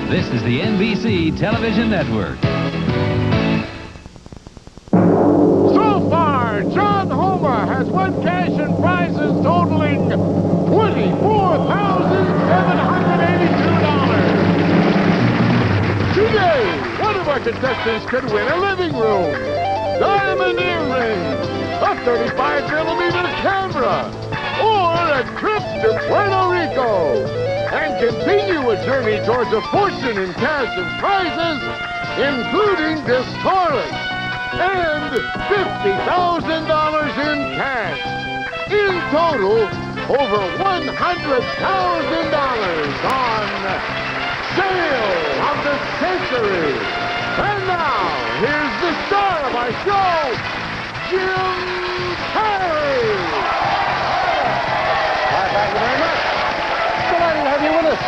This is the NBC Television Network. So far, John Homer has won cash and prizes totaling $24,782. Today, one of our contestants could win a living room, diamond earrings, a 35mm camera, or a trip to Puerto Rico, and continue a journey towards a fortune in cash and prizes, including this Taurus, and $50,000 in cash. In total, over $100,000 on Sale of the Century. And now, here's the star of our show, Jim Carrey. Hi, thank you very much. Delighted to have you with us.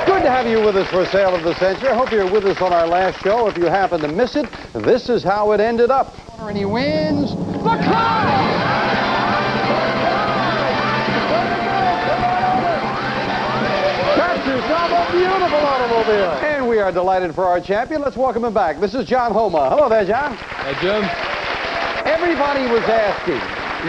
Good to have you with us for Sale of the Century. I hope you're with us on our last show. If you happen to miss it, this is how it ended up. And he wins the car! That's yourself a beautiful automobile. And we are delighted for our champion. Let's welcome him back. This is John Homer. Hello there, John. Hi, Jim. Everybody was asking.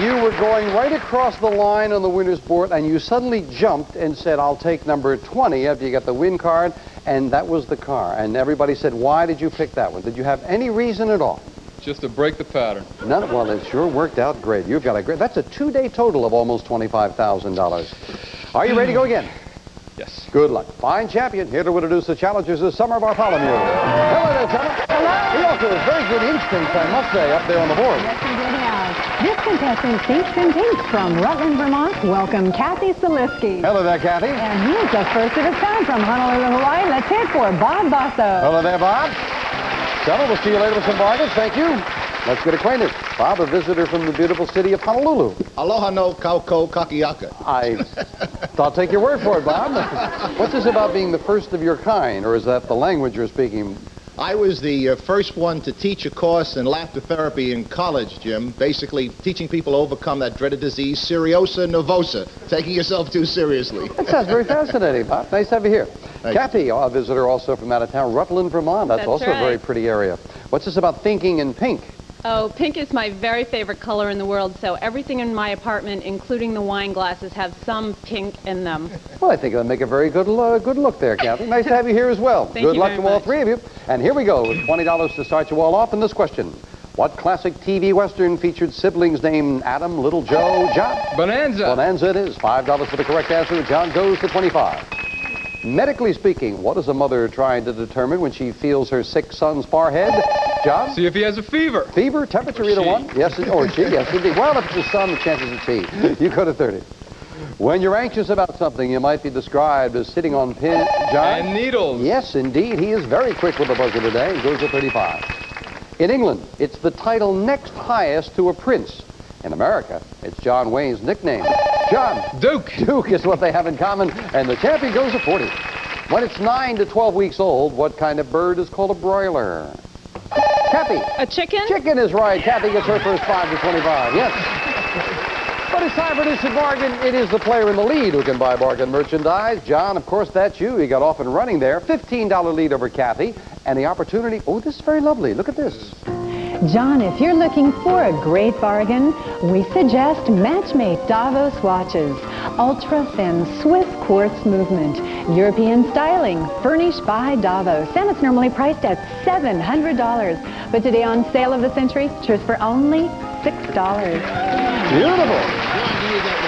You were going right across the line on the winner's board, and you suddenly jumped and said, I'll take number 20 after you got the win card, and that was the car. And everybody said, why did you pick that one? Did you have any reason at all? Just to break the pattern. None. Well, it sure worked out great. You've got a great... That's a two-day total of almost $25,000. Are you ready to go again? Yes. Good luck. Fine champion. Here to introduce the challengers this summer, Bartholomew. Hello there, Summer. Hello. He also has very good instincts, I must say, up there on the board. Yes, he did have. This contestant thinks and thinks from Rutland, Vermont. Welcome, Kathy Salisky. Hello there, Kathy. And he's the first of his kind from Honolulu, Hawaii. Let's hear it for Bob Basso. Hello there, Bob. Summer, we'll see you later with some bargains. Thank you. Let's get acquainted. Bob, a visitor from the beautiful city of Honolulu. Aloha no kauko kakiaka. I'll take your word for it, Bob. What's this about being the first of your kind, or is that the language you're speaking? I was the first one to teach a course in laughter therapy in college, Jim. Basically, teaching people to overcome that dreaded disease, seriosa nervosa, taking yourself too seriously. That sounds very fascinating, Bob. Nice to have you here. Kathy, a visitor also from out of town, Rutland, Vermont. That's also right. A very pretty area. What's this about thinking in pink? Oh, pink is my very favorite color in the world, so everything in my apartment, including the wine glasses, have some pink in them. Well, I think it'll make a very good look there, Kathy. Nice to have you here as well. Thank good you luck very to all much. three of you. And here we go with $20 to start you all off in this question. What classic TV Western featured siblings named Adam, Little Joe, John? Bonanza. Bonanza it is. $5 for the correct answer. John goes to 25. Medically speaking, what is a mother trying to determine when she feels her sick son's forehead? John? See if he has a fever. Fever, temperature, Or either she. one? Yes, or she, yes, indeed. Well, if it's his son, the chances it's he. You go to 30. When you're anxious about something, you might be described as sitting on pin. John? And needles. Yes, indeed. He is very quick with the buzzer today. He goes to 35. In England, it's the title next highest to a prince. In America, it's John Wayne's nickname. John. Duke. Duke is what they have in common, and the champion goes to 40. When it's 9 to 12 weeks old, what kind of bird is called a broiler? Kathy. A chicken? Chicken is right. Kathy gets her first 5 to 25. Yes. But it's time for this bargain. It is the player in the lead who can buy bargain merchandise. John, of course, that's you. You got off and running there. $15 lead over Kathy. And the opportunity. Oh, this is very lovely. Look at this. John, if you're looking for a great bargain, we suggest Matchmate Davos watches. Ultra-thin Swiss quartz movement. European styling, furnished by Davos. And it's normally priced at $700. But today on Sale of the Century, yours for only $6. Beautiful. John, you need that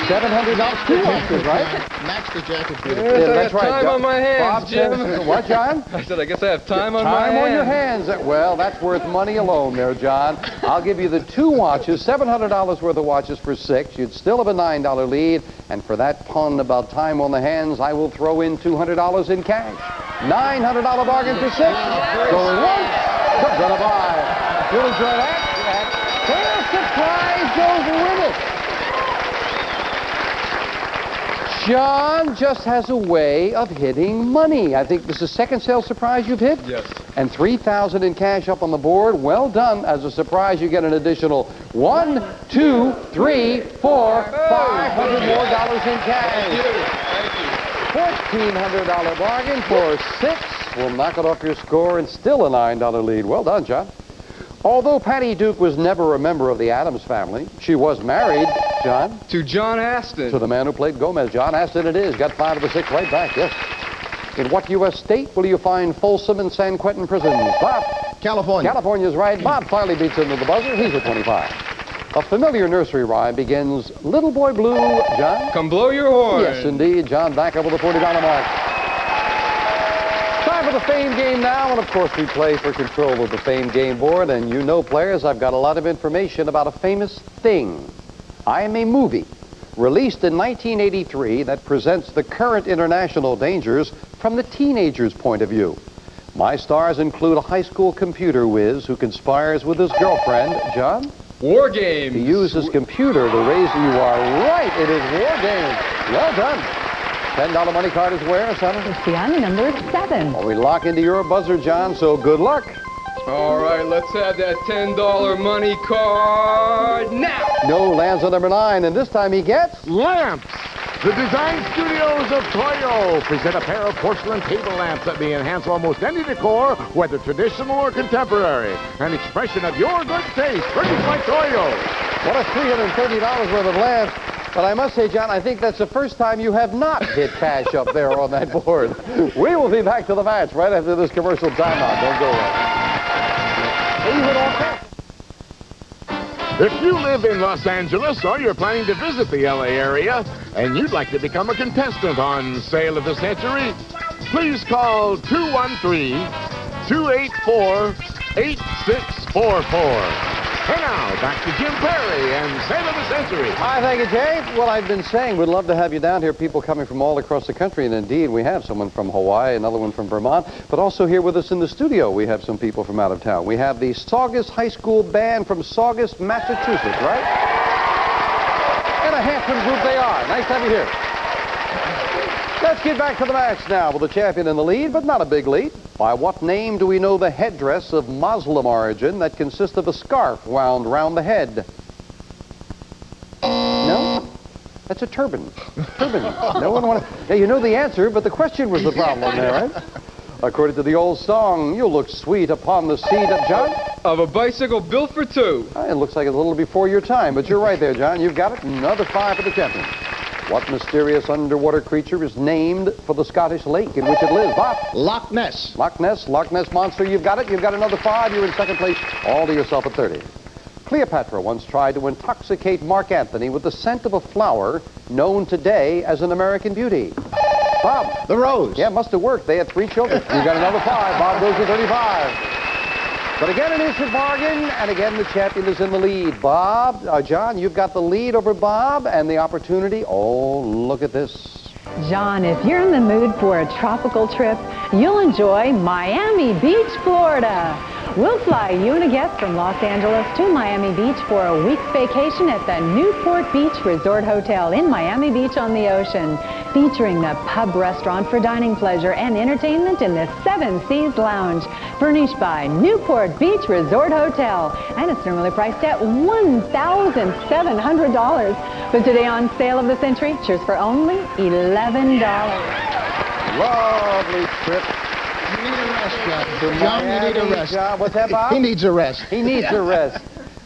$700, two watches, right? Match the jacket for Yes, you. I that's have right. time on my hands, Bob Jim. says, what, John? I said, I guess I have time on my Time hands. on your hands. Well, that's worth money alone there, John. I'll give you the two watches, $700 worth of watches for $6. You'd still have a $9 lead. And for that pun about time on the hands, I will throw in $200 in cash. $900 bargain for $6. Going once, gonna buy. You'll enjoy that. Fair surprise goes with it. John just has a way of hitting money. I think this is the second sale surprise you've hit? Yes. And $3,000 in cash up on the board. Well done. As a surprise, you get an additional 1, 2, 3, 4, $500 more in cash. Thank you. $1,400 bargain for 6. We'll knock it off your score and still a $9 lead. Well done, John. Although Patty Duke was never a member of the Addams family, she was married, John, To John Aston. to the man who played Gomez. John Aston it is. Got 5 of the 6 right back, yes. In what U.S. state will you find Folsom and San Quentin prisons? Bob? California. California's right. Bob finally beats into the buzzer. He's at 25. A familiar nursery rhyme begins, Little Boy Blue, John? Come blow your horn. Yes, indeed. John back up with the $40 mark. Time for the Fame Game now, and of course we play for control of the Fame Game board, and you know, players, I've got a lot of information about a famous thing. I am a movie released in 1983 that presents the current international dangers from the teenager's point of view. My stars include a high school computer whiz who conspires with his girlfriend, John? War Games. He used his computer to raise... You are right, it is War Games. Well done. $10 money card is where, son? It's beyond number 7. Well, we lock into your buzzer, John, so good luck. All right, let's have that $10 money card now. No, lands on number 9, and this time he gets... Lamps. The design studios of Toyo present a pair of porcelain table lamps that may enhance almost any decor, whether traditional or contemporary. An expression of your good taste, furnished by Toyo. What a $330 worth of lamps. But I must say, John, I think that's the first time you have not hit cash up there on that board. We will be back to the match right after this commercial timeout. Don't go away. You hit all cash. If you live in Los Angeles or you're planning to visit the LA area and you'd like to become a contestant on Sale of the Century, please call 213-284-8644. And now, back to Jim Perry and Sale of the Century. Hi, thank you, Jay. Well, I've been saying we'd love to have you down here, people coming from all across the country, and indeed we have someone from Hawaii, another one from Vermont, but also here with us in the studio we have some people from out of town. We have the Saugus High School Band from Saugus, Massachusetts, right? And a handsome group they are. Nice to have you here. Let's get back to the match now with the champion in the lead, but not a big lead. By what name do we know the headdress of Muslim origin that consists of a scarf wound round the head? No? That's a turban. Turban. No one wants... Yeah, you know the answer, but the question was the problem there, right? According to the old song, you'll look sweet upon the seat of John. Of a bicycle built for 2. It looks like it's a little before your time, but you're right there, John. You've got it. Another 5 for the champion. What mysterious underwater creature is named for the Scottish lake in which it lives? Bob? Loch Ness. Loch Ness Monster. You've got it. You've got another 5. You're in second place, all to yourself at 30. Cleopatra once tried to intoxicate Mark Antony with the scent of a flower known today as an American beauty. Bob? The rose. Yeah, must have worked. They had 3 children. You got another 5. Bob goes to 35. But again, an instant bargain, and again, the champion is in the lead. Bob, John, you've got the lead over Bob, and the opportunity. Oh, look at this. John, if you're in the mood for a tropical trip, you'll enjoy Miami Beach, Florida. We'll fly you and a guest from Los Angeles to Miami Beach for a week's vacation at the Newport Beach Resort Hotel in Miami Beach on the ocean, featuring the pub restaurant for dining pleasure and entertainment in the 7 Seas Lounge, furnished by Newport Beach Resort Hotel, and it's normally priced at $1,700. But today on Sale of the Century, cheers for only $11. Lovely trip. You need a rest, John. To John, you Miami, need a rest. John. What's that, Bob? He needs a rest. He needs a rest.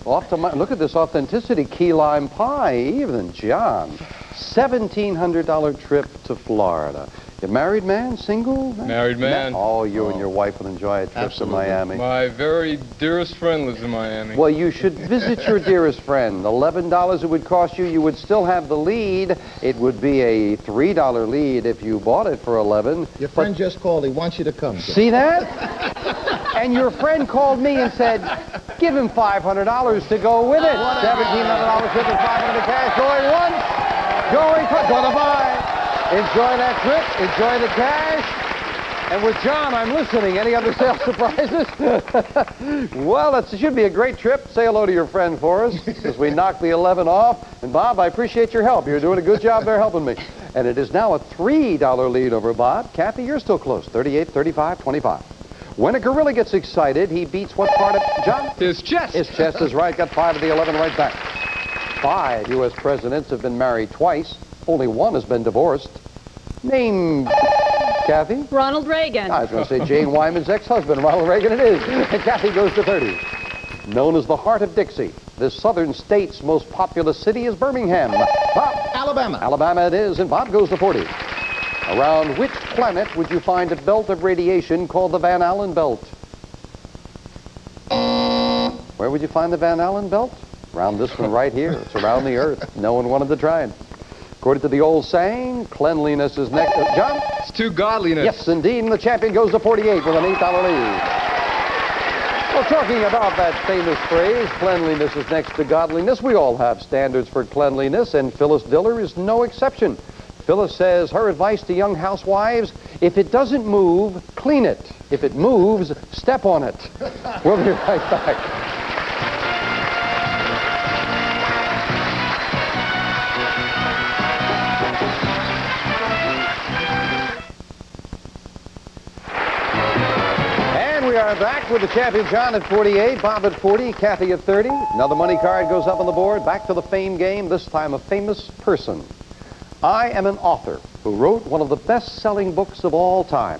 Off to look at this authenticity, key lime pie, even John. $1,700 trip to Florida. You married man, single? Married man. Oh, you and your wife will enjoy a trip Absolutely. to Miami. My very dearest friend lives in Miami. Well, you should visit your dearest friend. $11 it would cost you. You would still have the lead. It would be a $3 lead if you bought it for $11. Your friend just called. He wants you to come. Jim. See that? And your friend called me and said, give him $500 to go with it. $1,700 with the $500 cash. Going once, going twice. Go to buy. Enjoy that trip. Enjoy the cash. And with John, I'm listening. Any other sales surprises? Well, it should be a great trip. Say hello to your friend for us as we knock the 11 off. And Bob, I appreciate your help. You're doing a good job there helping me. And it is now a $3 lead over Bob. Kathy, you're still close. 38, 35, 25. When a gorilla gets excited, he beats what part of John? His chest. His chest is right. Got 5 of the 11 right back. 5 U.S. presidents have been married twice. Only 1 has been divorced. Name, Kathy? Ronald Reagan. I was going to say Jane Wyman's ex-husband, Ronald Reagan it is. And Kathy goes to 30. Known as the heart of Dixie, this southern state's most populous city is Birmingham. Bob? Alabama. Alabama it is, and Bob goes to 40. Around which planet would you find a belt of radiation called the Van Allen belt? Where would you find the Van Allen belt? Around this one right here. It's around the Earth. No one wanted to try it. According to the old saying, cleanliness is next. John? It's to godliness. Yes, indeed. And the champion goes to 48 with an $8 lead. Well, talking about that famous phrase, cleanliness is next to godliness, we all have standards for cleanliness, and Phyllis Diller is no exception. Phyllis says her advice to young housewives, if it doesn't move, clean it. If it moves, step on it. We'll be right back. We are back with the champion, John at 48, Bob at 40, Kathy at 30. Another money card goes up on the board. Back to the fame game, this time a famous person. I am an author who wrote one of the best-selling books of all time.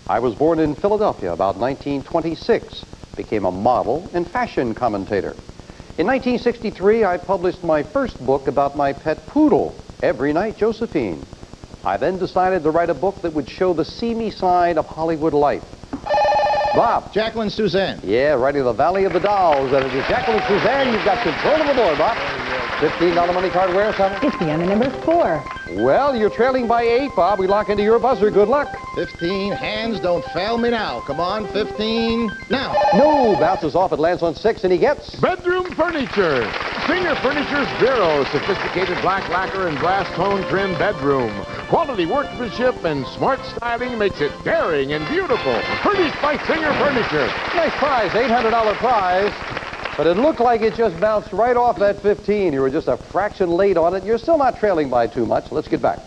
I was born in Philadelphia about 1926, became a model and fashion commentator. In 1963, I published my first book about my pet poodle, Every Night Josephine. I then decided to write a book that would show the seamy side of Hollywood life. Bob. Jacqueline Suzanne. Yeah, writing The Valley of the Dolls. And it is Jacqueline Suzanne. You've got control of the board, Bob. $15 money card where, son? It's the under number 4. Well, you're trailing by 8, Bob. We lock into your buzzer. Good luck. 15. Hands, don't fail me now. Come on, 15. Now. No. Bounces off. It lands on 6, and he gets... Bedroom furniture. Singer Furniture's Bureau. Sophisticated black lacquer and glass tone trim bedroom. Quality workmanship and smart styling makes it daring and beautiful. Furnished by Singer Furniture. Nice prize. $800 prize. But it looked like it just bounced right off that 15. You were just a fraction late on it. You're still not trailing by too much. Let's get back.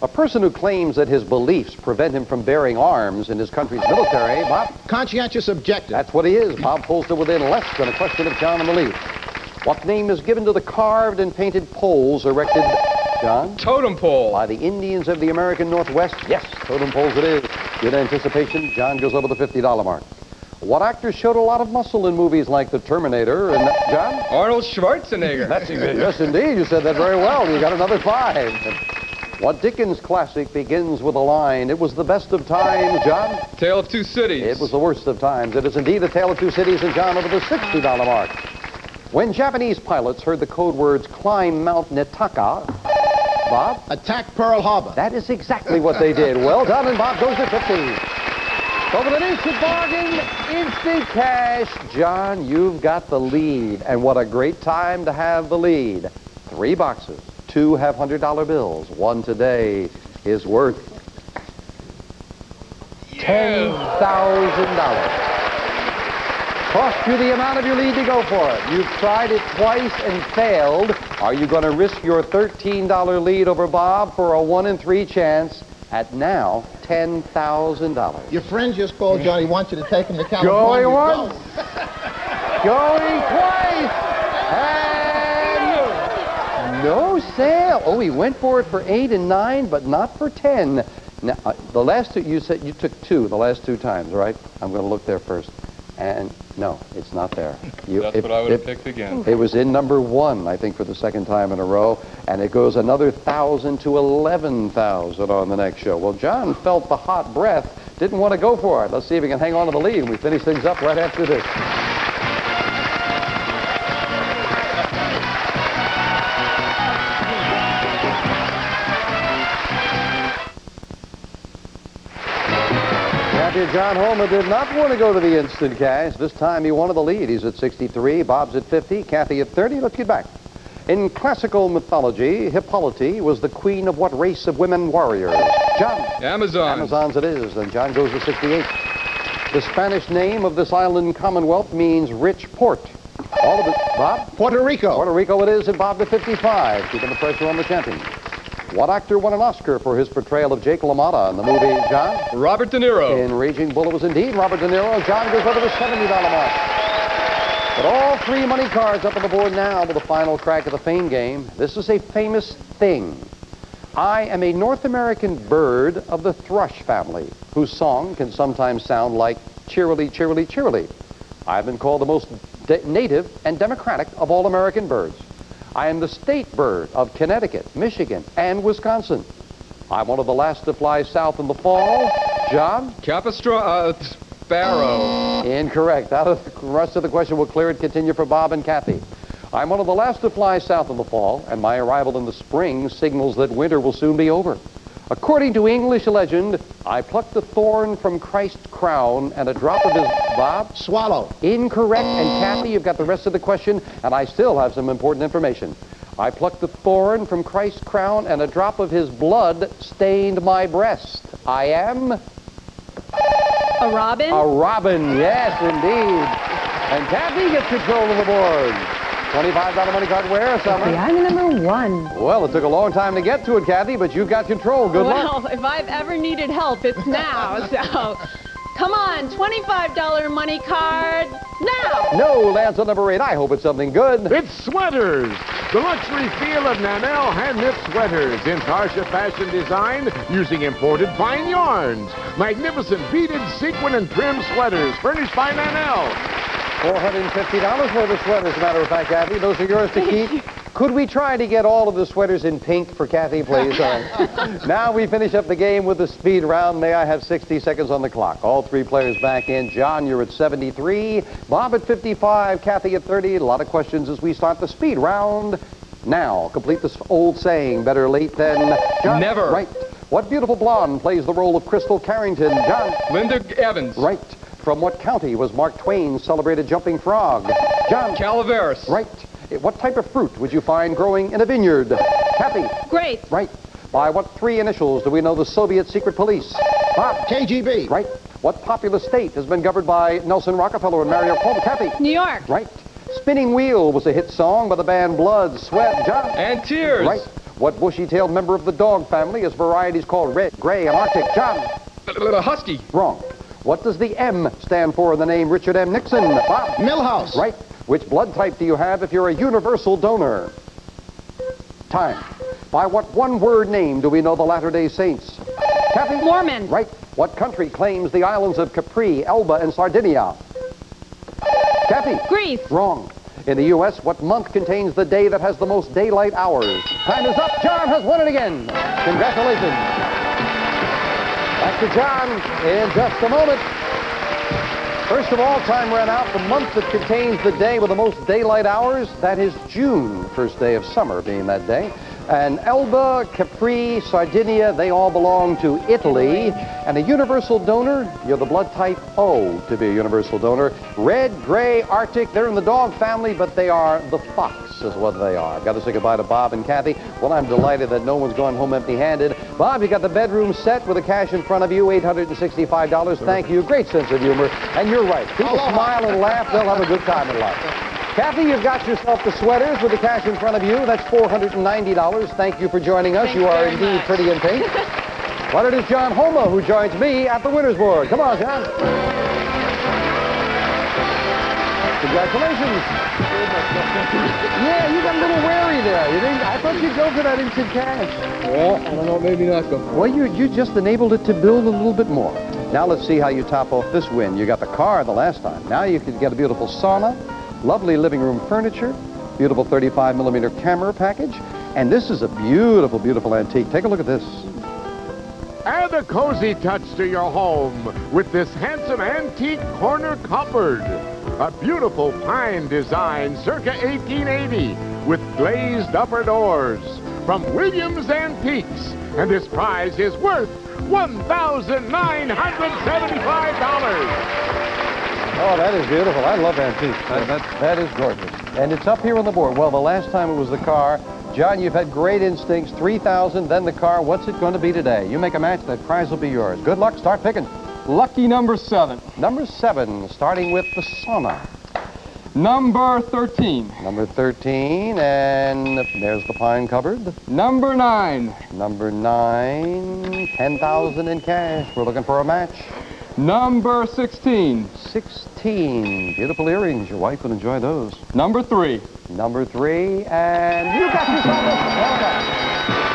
A person who claims that his beliefs prevent him from bearing arms in his country's military, Bob? Conscientious objective. That's what he is. Bob pulls to within less than a question of John in the lead. What name is given to the carved and painted poles erected, John? Totem pole. By the Indians of the American Northwest? Yes, totem poles it is. Good anticipation. John goes over the $50 mark. What actor showed a lot of muscle in movies like The Terminator and... John? Arnold Schwarzenegger. Yes, indeed. You said that very well. You got another 5. What Dickens classic begins with a line, it was the best of times, John? Tale of Two Cities. It was the worst of times. It is indeed A Tale of Two Cities, and John over the $60 mark. When Japanese pilots heard the code words climb Mount Netaka, Bob? Attack Pearl Harbor. That is exactly what they did. Well done, and Bob goes to 50. So with an instant bargain, instant cash, John, you've got the lead. And what a great time to have the lead. 3 boxes. 2 have $100 bills. 1 today is worth $10,000. Cost you the amount of your lead to go for it. You've tried it twice and failed. Are you going to risk your $13 lead over Bob for a 1 in 3 chance at now $10,000? Your friend just called, Johnny. Wants you to take him to California. Going once. Going twice. And no sale. Oh, he went for it for 8 and 9, but not for 10. Now, the last 2, you said you took 2 the last 2 times, right? I'm going to look there first. And no, it's not there. That's what I would have picked again. It was in number 1, I think, for the 2nd time in a row, and it goes another 1,000 to 11,000 on the next show. Well, John felt the hot breath, didn't want to go for it. Let's see if he can hang on to the lead. We finish things up right after this. John Holman did not want to go to the instant cash. This time he wanted the lead. He's at 63, Bob's at 50, Kathy at 30. Let's get back. In classical mythology, Hippolyte was the queen of what race of women warriors? John? Amazon. Amazons it is, and John goes to 68. The Spanish name of this island commonwealth means rich port. All of it, Bob? Puerto Rico. Puerto Rico it is, and Bob to 55, keeping the pressure on the champion. What actor won an Oscar for his portrayal of Jake LaMotta in the movie, John? Robert De Niro. In Raging Bull, it was indeed Robert De Niro. John goes over the $70 mark. But all 3 money cards up on the board now with the final crack of the fame game. This is a famous thing. I am a North American bird of the thrush family, whose song can sometimes sound like cheerily, cheerily, cheerily. I've been called the most native and democratic of all American birds. I am the state bird of Connecticut, Michigan, and Wisconsin. I'm one of the last to fly south in the fall. John? Sparrow. Incorrect. Out of the rest of the question, we'll clear it. Continue for Bob and Kathy. I'm one of the last to fly south in the fall, and my arrival in the spring signals that winter will soon be over. According to English legend, I plucked a thorn from Christ's crown and a drop of his... Bob? Swallow. Incorrect. And Kathy, you've got the rest of the question, and I still have some important information. I plucked the thorn from Christ's crown and a drop of his blood stained my breast. I am... A robin? A robin, yes, indeed. And Kathy gets control of the board. $25 money card where, Summer? See, I'm number 1. Well, it took a long time to get to it, Kathy, but you got control. Good luck. Well, if I've ever needed help, it's now. So, come on, $25 money card now. No, answer number 8. I hope it's something good. It's sweaters. The luxury feel of Nanelle hand-knit sweaters in Tarsha fashion design using imported fine yarns. Magnificent beaded sequin and trim sweaters furnished by Nanelle. $450 worth of sweaters, as a matter of fact, Kathy. Those are yours to keep. Could we try to get all of the sweaters in pink for Kathy, please? Now we finish up the game with the speed round. May I have 60 seconds on the clock? All 3 players back in. John, you're at 73. Bob at 55. Kathy at 30. A lot of questions as we start the speed round. Now, complete this old saying, better late than... John. Never. Right. What beautiful blonde plays the role of Crystal Carrington? John. Linda Evans. Right. From what county was Mark Twain's celebrated jumping frog? John. Calaveras. Right. What type of fruit would you find growing in a vineyard? Kathy. Great. Right. By what 3 initials do we know the Soviet secret police? Bob. KGB. Right. What populous state has been governed by Nelson Rockefeller and Mario Cuomo? Kathy. New York. Right. Spinning Wheel was a hit song by the band Blood, Sweat, John. And Tears. Right. What bushy-tailed member of the dog family is varieties called Red, Gray, and Arctic? John. Husky. Wrong. What does the M stand for in the name Richard M. Nixon? Bob. Milhouse. Right. Which blood type do you have if you're a universal donor? Time. By what one-word name do we know the Latter-day Saints? Kathy? Mormon. Right. What country claims the islands of Capri, Elba, and Sardinia? Kathy? Greece. Wrong. In the U.S., what month contains the day that has the most daylight hours? Time is up. John has won it again. Congratulations. Back to John in just a moment. First of all, time ran out. The month that contains the day with the most daylight hours, that is June, first day of summer being that day. And Elba, Capri, Sardinia, they all belong to Italy. And a universal donor, you're the blood type O to be a universal donor. Red, Gray, Arctic, they're in the dog family, but they are the fox is what they are. I've got to say goodbye to Bob and Kathy. Well, I'm delighted that no one's gone home empty-handed. Bob, you got the bedroom set with the cash in front of you, $865. Thank you. Great sense of humor. And you're right. People smile and laugh, they'll have a good time in life. Kathy, you've got yourself the sweaters with the cash in front of you. That's $490. Thank you for joining us. You are indeed pretty in pink. But it is John Homa who joins me at the winner's board. Come on, John. Congratulations. Yeah, you got a little wary there. You didn't, I thought you'd go for that instant cash. Well, I don't know, maybe not go. Well, you just enabled it to build a little bit more. Now let's see how you top off this win. You got the car the last time. Now you can get a beautiful sauna, lovely living room furniture, beautiful 35mm camera package, and this is a beautiful, beautiful antique. Take a look at this. Add a cozy touch to your home with this handsome antique corner cupboard. A beautiful pine design circa 1880 with glazed upper doors from Williams Antiques. And this prize is worth $1,975. Oh, that is beautiful. I love antiques. That is gorgeous. And it's up here on the board. Well, the last time it was the car. John, you've had great instincts. 3,000, then the car. What's it going to be today? You make a match, that prize will be yours. Good luck. Start picking. Lucky number 7. Number 7, starting with the sauna. Number 13. Number 13, and there's the pine cupboard. Number 9. Number 9, 10,000 in cash. We're looking for a match. Number 16. 16, beautiful earrings. Your wife would enjoy those. Number 3. Number 3, and you got yourself a sauna.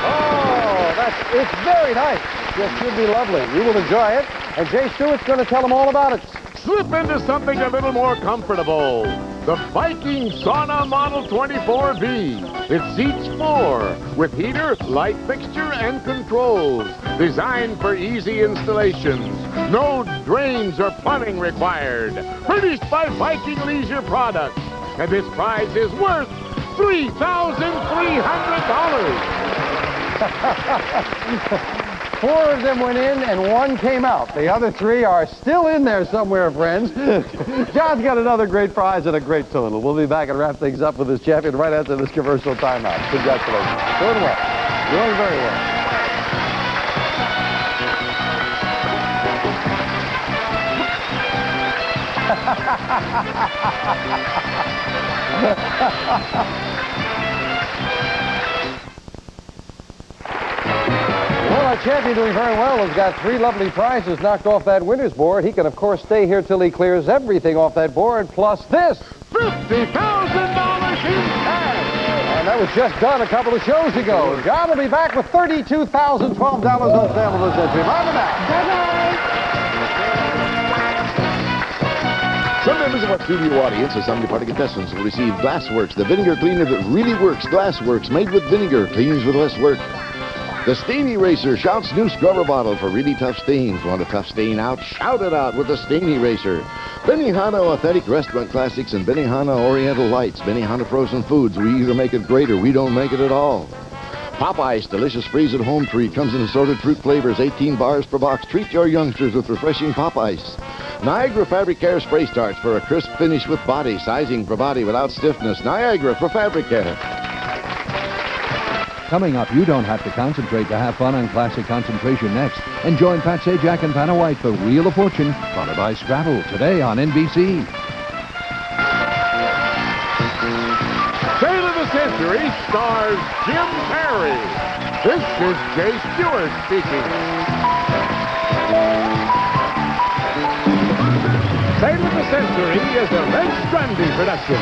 Oh, It's very nice. It should be lovely. You will enjoy it. And Jay Stewart's going to tell them all about it. Slip into something a little more comfortable. The Viking Sauna Model 24B. It seats 4 with heater, light fixture, and controls. Designed for easy installations. No drains or plumbing required. Furnished by Viking Leisure Products. And this prize is worth $3,300. 4 of them went in and 1 came out. The other 3 are still in there somewhere, friends. John's got another great prize and a great total. We'll be back and wrap things up with this champion right after this commercial timeout. Congratulations. Doing well. Doing very well. Well, our champion doing very well has got 3 lovely prizes knocked off that winner's board. He can, of course, stay here till he clears everything off that board, plus this. $50,000 in cash. And that was just done a couple of shows ago. John will be back with $32,012 on sale of this entry. Bye for now. Bye-bye. Some members of our studio audience and some departing contestants will receive Glassworks, the vinegar cleaner that really works. Glassworks, made with vinegar, cleans with less work. The Stain Eraser shouts new scrubber bottle for really tough stains. Want a tough stain out? Shout it out with the Stain Eraser. Benihana Authentic Restaurant Classics and Benihana Oriental Lights. Benihana Frozen Foods. We either make it great or we don't make it at all. Popeyes delicious freeze-at-home treat comes in assorted fruit flavors, 18 bars per box. Treat your youngsters with refreshing Popeyes. Niagara Fabric Care Spray Starts for a crisp finish with body. Sizing for body without stiffness. Niagara for Fabric Care. Coming up, you don't have to concentrate to have fun on Classic Concentration next. And join Pat Sajak and Vanna White for Wheel of Fortune, followed by Scrabble, today on NBC. Sale of the Century stars Jim Perry. This is Jay Stewart speaking. Sale of the Century is a Reg Grundy production.